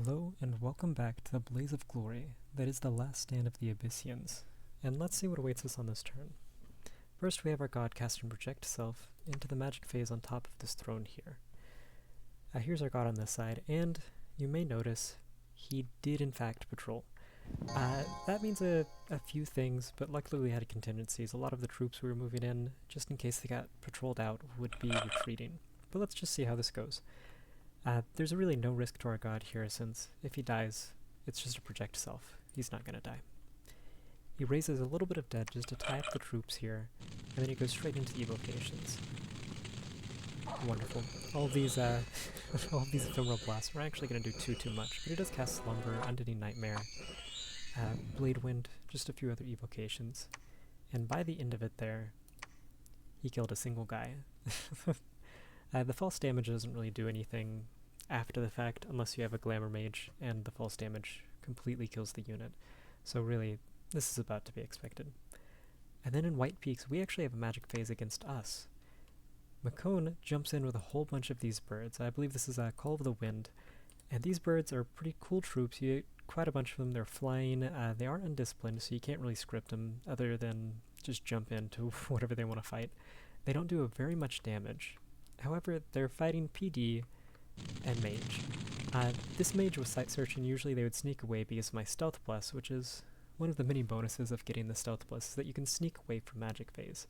Hello and welcome back to the blaze of glory that is the last stand of the Abysians, and let's see what awaits us on this turn. First we have our god cast and project self into the magic phase on top of this throne here. Here's our god on this side, and you may notice he did in fact patrol. That means a few things, but luckily we had contingencies. A lot of the troops we were moving in, just in case they got patrolled out, would be retreating. But let's just see how this goes. There's really no risk to our god here, since if he dies, it's just a project self. He's not going to die. He raises a little bit of dead just to tie up the troops here, and then he goes straight into the evocations. Wonderful. All these all these ephemeral blasts. We're actually going to do too much, but he does cast Slumber, Undeading Nightmare, Blade Wind, just a few other evocations. And by the end of it there, he killed a single guy. The false damage doesn't really do anything after the fact unless you have a Glamour Mage, and the false damage completely kills the unit. So really, this is about to be expected. And then in White Peaks, we actually have a magic phase against us. Makone jumps in with a whole bunch of these birds. I believe this is a Call of the Wind, and these birds are pretty cool troops. You get quite a bunch of them. They're flying. They aren't undisciplined, so you can't really script them other than just jump into whatever they want to fight. They don't do very much damage. However, they're fighting PD and Mage. This Mage with Sight Searching, usually they would sneak away because of my Stealth Plus, which is one of the many bonuses of getting the Stealth Plus, is that you can sneak away from Magic Phase.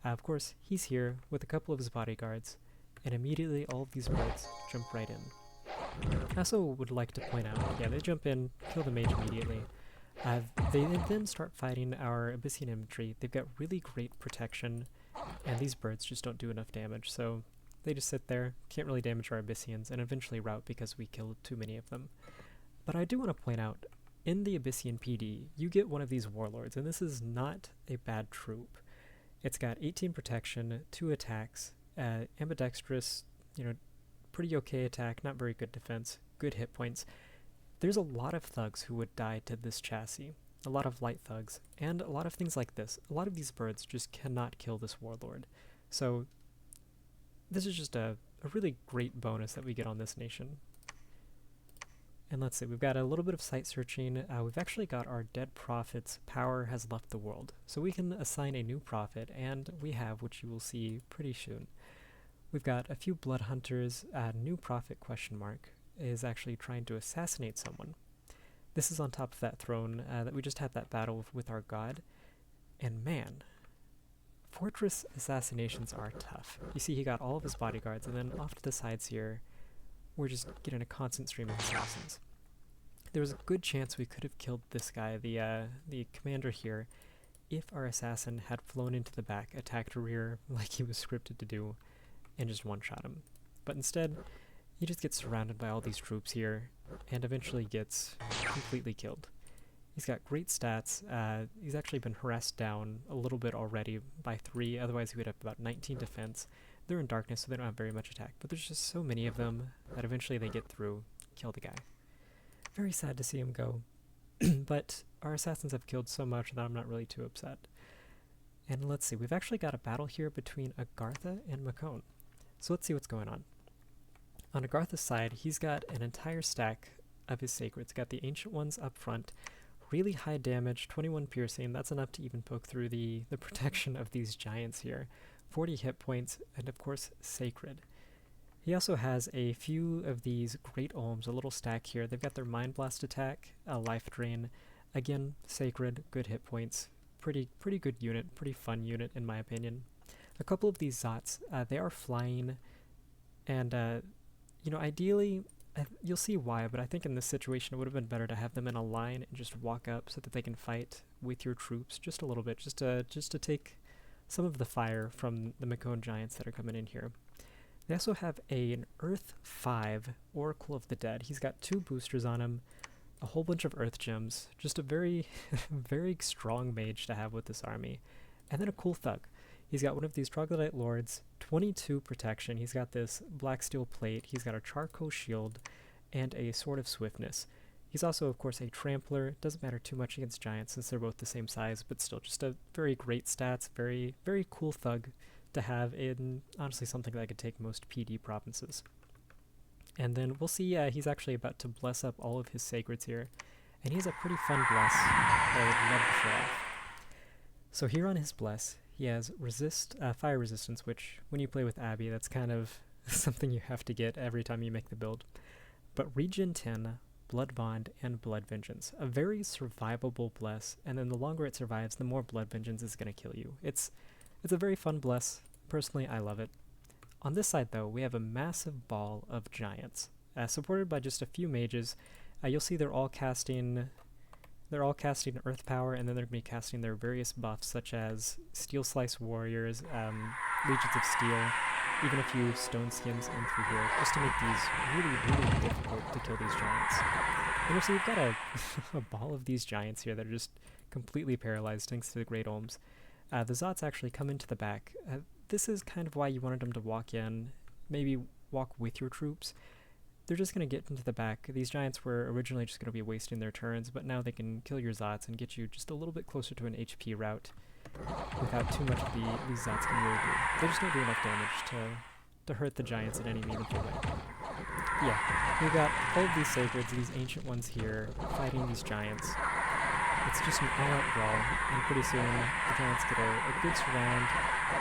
Of course, he's here with a couple of his bodyguards, and immediately all of these birds jump right in. I also would like to point out, yeah, they jump in, kill the Mage immediately. They then start fighting our Abyssian infantry. They've got really great protection, and these birds just don't do enough damage, so they just sit there, can't really damage our Abyssians, and eventually rout because we killed too many of them. But I do want to point out, in the Abyssian PD, you get one of these warlords, and this is not a bad troop. It's got 18 protection, 2 attacks, ambidextrous, pretty okay attack, not very good defense, good hit points. There's a lot of thugs who would die to this chassis. A lot of light thugs, and a lot of things like this. A lot of these birds just cannot kill this warlord. So this is just a really great bonus that we get on this nation. And let's see, we've got a little bit of sight searching. We've actually got our dead prophet's power has left the world. So we can assign a new prophet, and we have, which you will see pretty soon. We've got a few blood hunters. New prophet question mark is actually trying to assassinate someone. This is on top of that throne that we just had that battle with our god. And man, fortress assassinations are tough. You see he got all of his bodyguards, and then off to the sides here, we're just getting a constant stream of assassins. There was a good chance we could have killed this guy, the commander here, if our assassin had flown into the back, attacked rear like he was scripted to do, and just one-shot him. But instead, he just gets surrounded by all these troops here, and eventually gets completely killed. He's got great stats. He's actually been harassed down a little bit already by 3, otherwise he would have about 19 defense. They're in darkness, so they don't have very much attack, but there's just so many of them that eventually they get through, kill the guy. Very sad to see him go, but our assassins have killed so much that I'm not really too upset. And let's see, we've actually got a battle here between Agartha and Makone. So let's see what's going on. On Agartha's side, he's got an entire stack of his sacreds. Got the ancient ones up front, really high damage, 21 piercing. That's enough to even poke through the protection of these giants here. 40 hit points, and of course, sacred. He also has a few of these great Olms, a little stack here. They've got their Mind Blast attack, a life drain. Again, sacred, good hit points. Pretty good unit, pretty fun unit in my opinion. A couple of these Zots, they are flying, and ideally, you'll see why, but I think in this situation it would have been better to have them in a line and just walk up so that they can fight with your troops just a little bit, just to take some of the fire from the Makone giants that are coming in here. They also have an Earth 5 Oracle of the Dead. He's got 2 boosters on him, a whole bunch of Earth gems, just a very, very strong mage to have with this army, and then a cool thug. He's got one of these Troglodyte Lords, 22 protection. He's got this black steel plate. He's got a charcoal shield and a Sword of Swiftness. He's also, of course, a Trampler. Doesn't matter too much against giants since they're both the same size, but still just a very great stats, very, very cool thug to have in, honestly, something that could take most PD provinces. And then we'll see he's actually about to bless up all of his sacreds here. And he has a pretty fun bless that I would love to show off. So here on his bless, he has fire resistance, which when you play with Abby, that's kind of something you have to get every time you make the build. But regen 10, Blood Bond, and Blood Vengeance. A very survivable bless, and then the longer it survives, the more Blood Vengeance is going to kill you. It's a very fun bless. Personally, I love it. On this side, though, we have a massive ball of giants, supported by just a few mages. You'll see they're all casting Earth Power, and then they're going to be casting their various buffs, such as Steel Slice Warriors, Legions of Steel, even a few Stone Skins in through here, just to make these really, really difficult to kill these giants. And you'll see we've got a ball of these giants here that are just completely paralyzed thanks to the Great Olms. The Zots actually come into the back. This is kind of why you wanted them to walk in, maybe walk with your troops. They're just going to get into the back. These giants were originally just going to be wasting their turns, but now they can kill your Zots and get you just a little bit closer to an HP route without too much of these Zots can really do. They just don't do enough damage to hurt the giants in any meaningful way. Yeah, we've got all of these sacreds, these ancient ones here, fighting these giants. It's just an all-out brawl, and pretty soon the giants get a good surround.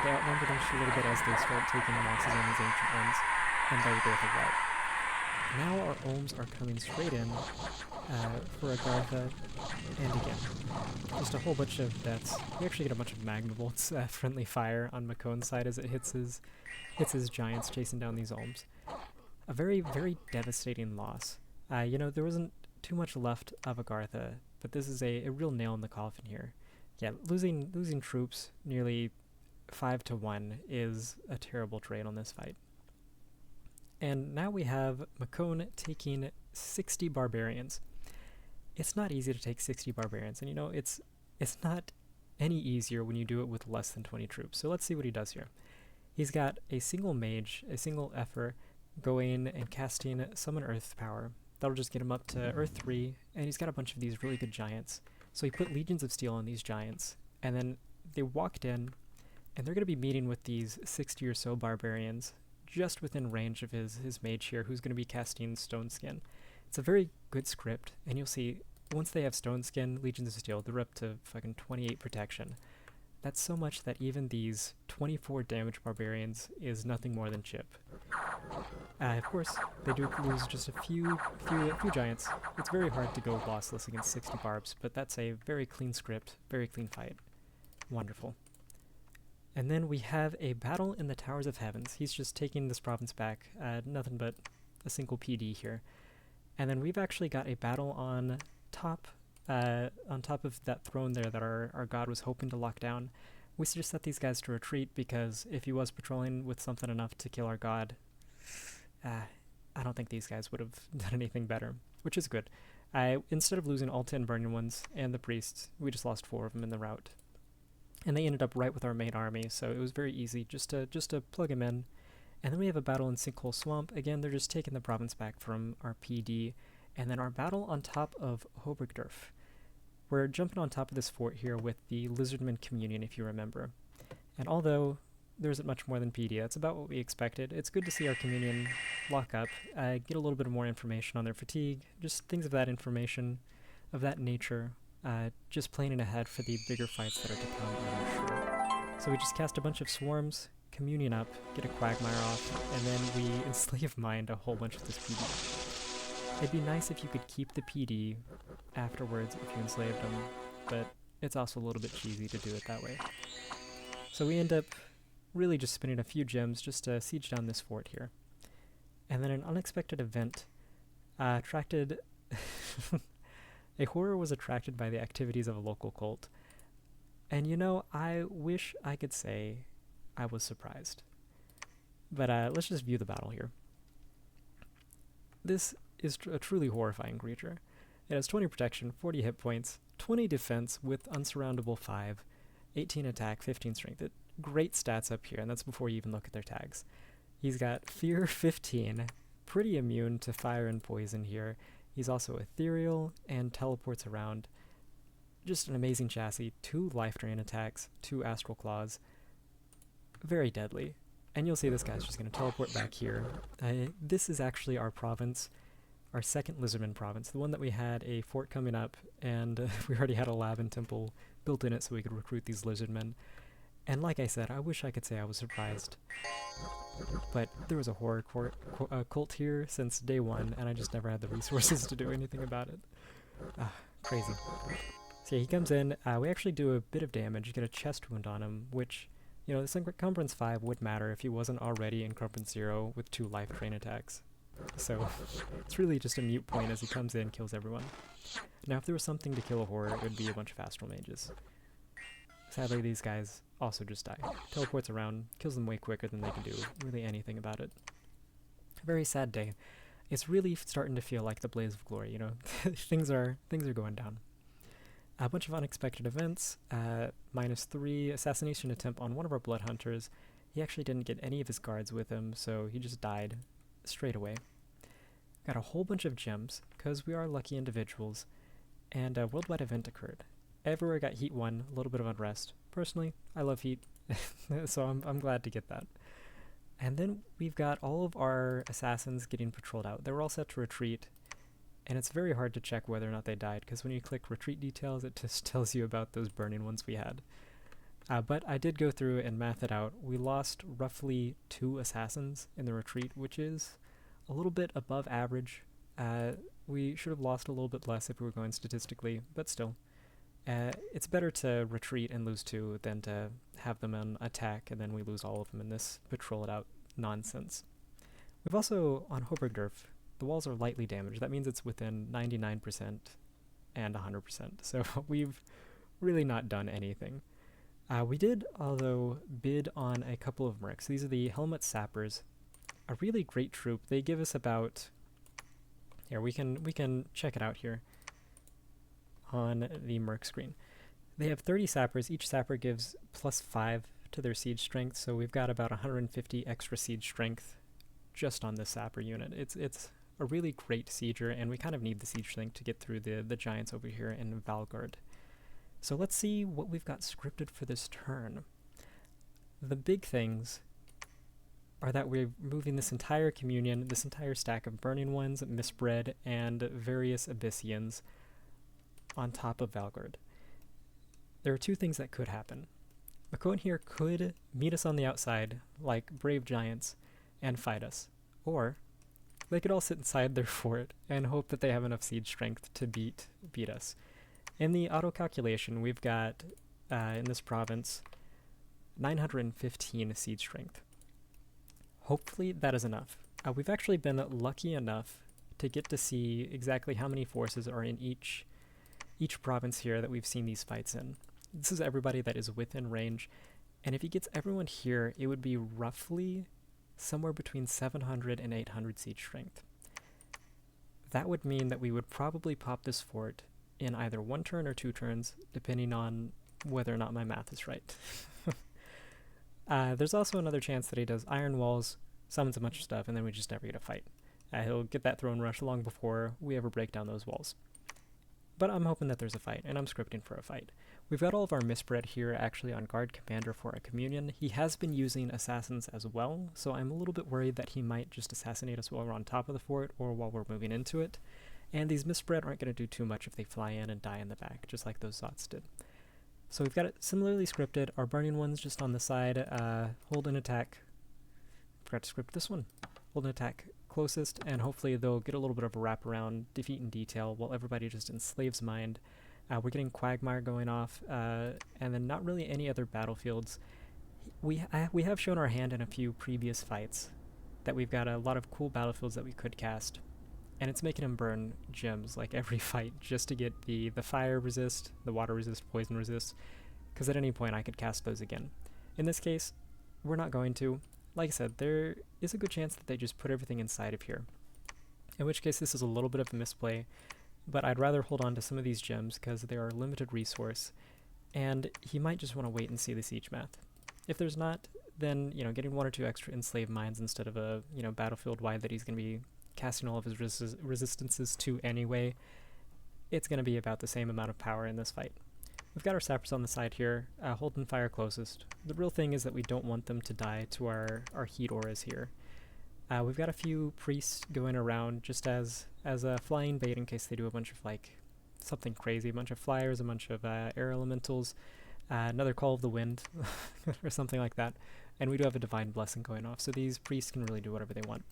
They outnumber them just a little bit as they start taking losses on these ancient ones, and they go with a rout. Now our Olms are coming straight in for Agartha, and again, just a whole bunch of deaths. We actually get a bunch of Magnavolt's friendly fire on Makone's side as it hits his giants chasing down these Olms. A very, very devastating loss. There wasn't too much left of Agartha, but this is a real nail in the coffin here. Yeah, losing troops nearly 5-1 is a terrible trade on this fight. And now we have Makone taking 60 barbarians. It's not easy to take 60 barbarians, and it's not any easier when you do it with less than 20 troops. So let's see what he does here. He's got a single mage, a single effer, going and casting Summon Earth Power. That'll just get him up to Earth 3, and he's got a bunch of these really good giants. So he put Legions of Steel on these giants, and then they walked in, and they're going to be meeting with these 60 or so barbarians just within range of his mage here, who's going to be casting Stone Skin. It's a very good script, and you'll see, once they have Stone Skin, Legions of Steel, they're up to fucking 28 protection. That's so much that even these 24 damage barbarians is nothing more than chip. Of course, they do lose just a few giants. It's very hard to go lossless against 60 barbs, but that's a very clean script, very clean fight. Wonderful. And then we have a battle in the Towers of Heavens. He's just taking this province back, nothing but a single PD here. And then we've actually got a battle on top of that throne there that our god was hoping to lock down. We just set these guys to retreat because if he was patrolling with something enough to kill our god, I don't think these guys would have done anything better, which is good. Instead of losing all 10 Burning Ones and the priests, we just lost 4 of them in the rout. And they ended up right with our main army, so it was very easy just to plug him in. And then we have a battle in Sinkhole Swamp. Again, they're just taking the province back from our PD. And then our battle on top of Hobergdorf. We're jumping on top of this fort here with the Lizardman Communion, if you remember. And although there isn't much more than PD, that's about what we expected. It's good to see our Communion lock up, get a little bit more information on their fatigue, just things of that information, of that nature. Just planning ahead for the bigger fights that are to come, I'm sure. So we just cast a bunch of swarms, Communion up, get a Quagmire off, and then we enslave mind a whole bunch of this PD. It'd be nice if you could keep the PD afterwards if you enslaved them, but it's also a little bit cheesy to do it that way. So we end up really just spending a few gems just to siege down this fort here. And then an unexpected event attracted... A horror was attracted by the activities of a local cult. And I wish I could say I was surprised. But let's just view the battle here. This is a truly horrifying creature. It has 20 protection, 40 hit points, 20 defense with unsurroundable 5, 18 attack, 15 strength. Great stats up here, and that's before you even look at their tags. He's got Fear 15, pretty immune to fire and poison here. He's also ethereal and teleports around. Just an amazing chassis. 2 life drain attacks, 2 astral claws. Very deadly. And you'll see this guy's just going to teleport back here. This is actually our province, our second Lizardman province, the one that we had a fort coming up, and we already had a lab and temple built in it so we could recruit these Lizardmen. And like I said, I wish I could say I was surprised, but there was a horror cult here since day one, and I just never had the resources to do anything about it. Crazy. So yeah, he comes in, we actually do a bit of damage, get a chest wound on him, which, you know, this Encumbrance 5 would matter if he wasn't already Encumbrance 0 with 2 life drain attacks. So it's really just a mute point as he comes in, kills everyone. Now if there was something to kill a horror, it would be a bunch of Astral Mages. Sadly, these guys also just die. Teleports around, kills them way quicker than they can do really anything about it. A very sad day. It's really starting to feel like the Blaze of Glory, you know? things are going down. A bunch of unexpected events. -3 assassination attempt on one of our Blood Hunters. He actually didn't get any of his guards with him, so he just died straight away. Got a whole bunch of gems, because we are lucky individuals, and a worldwide event occurred. Everywhere got Heat 1, a little bit of unrest. Personally, I love Heat, so I'm glad to get that. And then we've got all of our assassins getting patrolled out. They were all set to retreat, and it's very hard to check whether or not they died, because when you click retreat details, it just tells you about those burning ones we had. But I did go through and math it out. We lost roughly 2 assassins in the retreat, which is a little bit above average. We should have lost a little bit less if we were going statistically, but still. It's better to retreat and lose 2 than to have them on attack and then we lose all of them in this patrol it out nonsense. We've also, on Hobergdorf, the walls are lightly damaged. That means it's within 99% and 100%, so we've really not done anything. We did, although, bid on a couple of mercs. These are the Helmet Sappers, a really great troop. They give us about... Here, we can check it out here on the merc screen. They have 30 sappers. Each sapper gives +5 to their siege strength, so we've got about 150 extra siege strength just on this sapper unit. It's a really great sieger, and we kind of need the siege strength to get through the giants over here in Valgard. So let's see what we've got scripted for this turn. The big things are that we're moving this entire communion, this entire stack of Burning Ones, Misbred, and various Abysians on top of Valgard. There are 2 things that could happen. Makon here could meet us on the outside, like brave giants, and fight us. Or they could all sit inside their fort and hope that they have enough siege strength to beat us. In the auto-calculation, we've got, in this province, 915 siege strength. Hopefully that is enough. We've actually been lucky enough to get to see exactly how many forces are in each province here that we've seen these fights in. This is everybody that is within range, and if he gets everyone here, it would be roughly somewhere between 700 and 800 siege strength. That would mean that we would probably pop this fort in either 1 turn or 2 turns, depending on whether or not my math is right. There's also another chance that he does iron walls, summons a bunch of stuff, and then we just never get a fight. He'll get that throne rush long before we ever break down those walls. But I'm hoping that there's a fight, and I'm scripting for a fight. We've got all of our Misbred here actually on guard commander for a communion. He has been using assassins as well, so I'm a little bit worried that he might just assassinate us while we're on top of the fort or while we're moving into it. And these Misbred aren't going to do too much if they fly in and die in the back, just like those Zots did. So we've got it similarly scripted. Our Burning Ones just on the side, hold an attack. Forgot to script this one. Hold an attack closest, and hopefully they'll get a little bit of a wraparound defeat in detail while everybody just enslaves mind. We're getting Quagmire going off, and then not really any other battlefields. We have shown our hand in a few previous fights that we've got a lot of cool battlefields that we could cast, and it's making him burn gems like every fight just to get the fire resist, the water resist, poison resist, because at any point I could cast those again. In this case, we're not going to. Like I said, there is a good chance that they just put everything inside of here, in which case this is a little bit of a misplay, but I'd rather hold on to some of these gems because they are a limited resource, and he might just want to wait and see the siege math. If there's not, then, you know, getting 1 or 2 extra enslaved mines instead of a, you know, battlefield wide that he's going to be casting all of his resistances to anyway, it's going to be about the same amount of power in this fight. we've got our sappers on the side here, holding fire closest. The real thing is that we don't want them to die to our heat auras here. We've got a few priests going around just as a flying bait in case they do a bunch of like something crazy, a bunch of flyers, a bunch of air elementals, another call of the wind or something like that. And we do have a divine blessing going off, so these priests can really do whatever they want.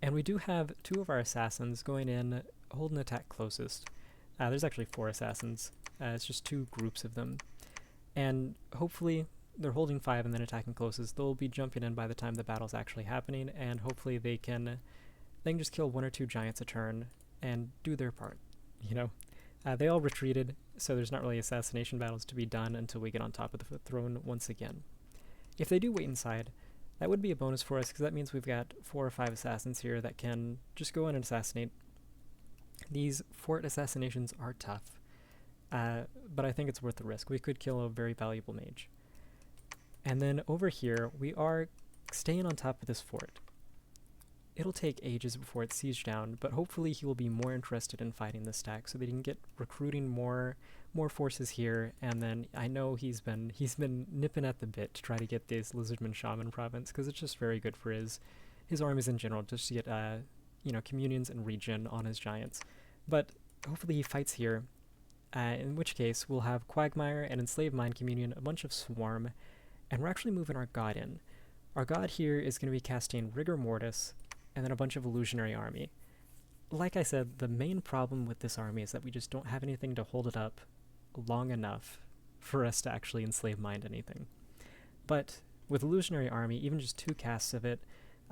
And we do have 2 of our assassins going in, holding attack closest. There's actually 4 assassins. It's just 2 groups of them. And hopefully they're holding 5 and then attacking closest. They'll be jumping in by the time the battle's actually happening, and hopefully they can just kill 1 or 2 giants a turn and do their part, you know? They all retreated, so there's not really assassination battles to be done until we get on top of the throne once again. If they do wait inside, that would be a bonus for us, because that means we've got 4 or 5 assassins here that can just go in and assassinate. These fort assassinations are tough, but I think it's worth the risk. We could kill a very valuable mage. And then over here, we are staying on top of this fort. It'll take ages before it's sieged down, but hopefully he will be more interested in fighting this stack so that he can get recruiting more forces here. And then I know he's been nipping at the bit to try to get this Lizardman Shaman province, because it's just very good for his armies in general, just to get communions and regen on his giants. But hopefully he fights here, in which case we'll have Quagmire and Enslaved Mind Communion, a bunch of Swarm, and we're actually moving our god in. Our god here is going to be casting Rigor Mortis, and then a bunch of Illusionary Army. Like I said, the main problem with this army is that we just don't have anything to hold it up long enough for us to actually enslave mind anything. But with Illusionary Army, even just 2 casts of it,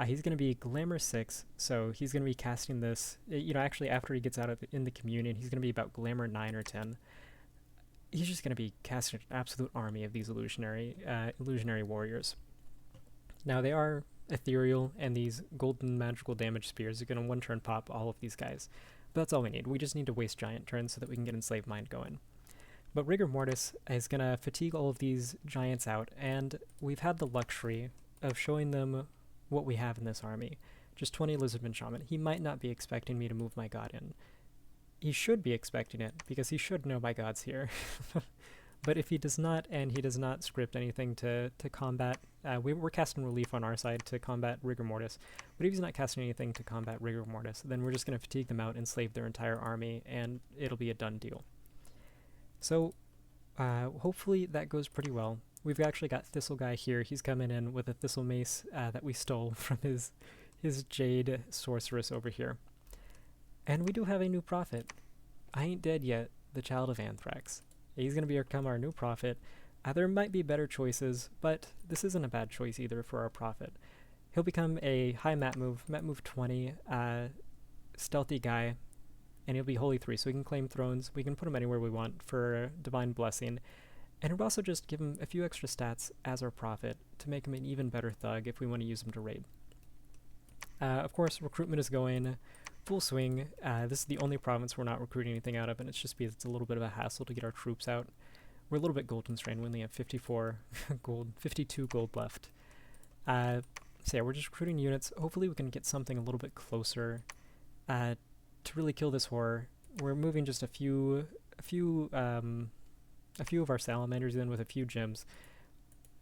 he's going to be Glamour 6, so he's going to be casting this, actually after he gets out in the Communion, he's going to be about Glamour 9 or 10. He's just going to be casting an absolute army of these illusionary warriors. Now they are ethereal, and these golden magical damage spears are going to 1-turn pop all of these guys. But that's all we need. We just need to waste giant turns so that we can get Enslaved Mind going. But Rigor Mortis is going to fatigue all of these giants out, and we've had the luxury of showing them what we have in this army. Just 20 Lizardman Shaman. He might not be expecting me to move my god in. He should be expecting it, because he should know my god's here. But if he does not, and he does not script anything to combat, we're casting relief on our side to combat Rigor Mortis, but if he's not casting anything to combat Rigor Mortis, then we're just going to fatigue them out, enslave their entire army, and it'll be a done deal. So hopefully that goes pretty well. We've actually got Thistle Guy here. He's coming in with a Thistle Mace that we stole from his Jade Sorceress over here. And we do have a new prophet. I ain't dead yet, the Child of Anthrax. He's going to become our new prophet. There might be better choices, but this isn't a bad choice either for our prophet. He'll become a high map move 20, stealthy guy, and he'll be Holy 3, so we can claim thrones. We can put him anywhere we want for Divine Blessing, and we'll also just give him a few extra stats as our prophet to make him an even better thug if we want to use him to raid. Of course, recruitment is going full swing. This is the only province we're not recruiting anything out of, and it's just because it's a little bit of a hassle to get our troops out. We're a little bit gold constrained. We only have 54 gold, 52 gold left. So yeah, we're just recruiting units. Hopefully we can get something a little bit closer to really kill this horror. We're moving just a few of our salamanders in with a few gems,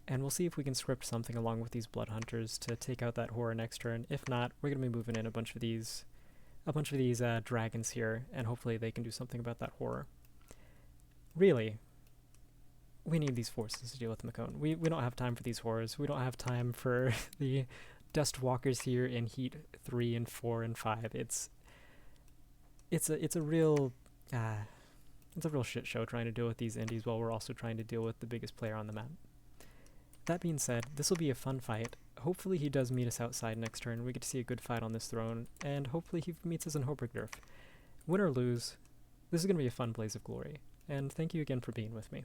and we'll see if we can script something along with these blood hunters to take out that horror next turn. If not, we're gonna be moving in a bunch of these dragons here, and hopefully they can do something about that horror. Really, we need these forces to deal with Macone. We don't have time for these horrors. We don't have time for the Dust Walkers here in Heat 3 and 4 and 5. It's a real shit show trying to deal with these indies while we're also trying to deal with the biggest player on the map. That being said, this will be a fun fight. Hopefully he does meet us outside next turn. We get to see a good fight on this throne, and hopefully he meets us in Hobrigdorf. Win or lose, this is going to be a fun blaze of glory, and thank you again for being with me.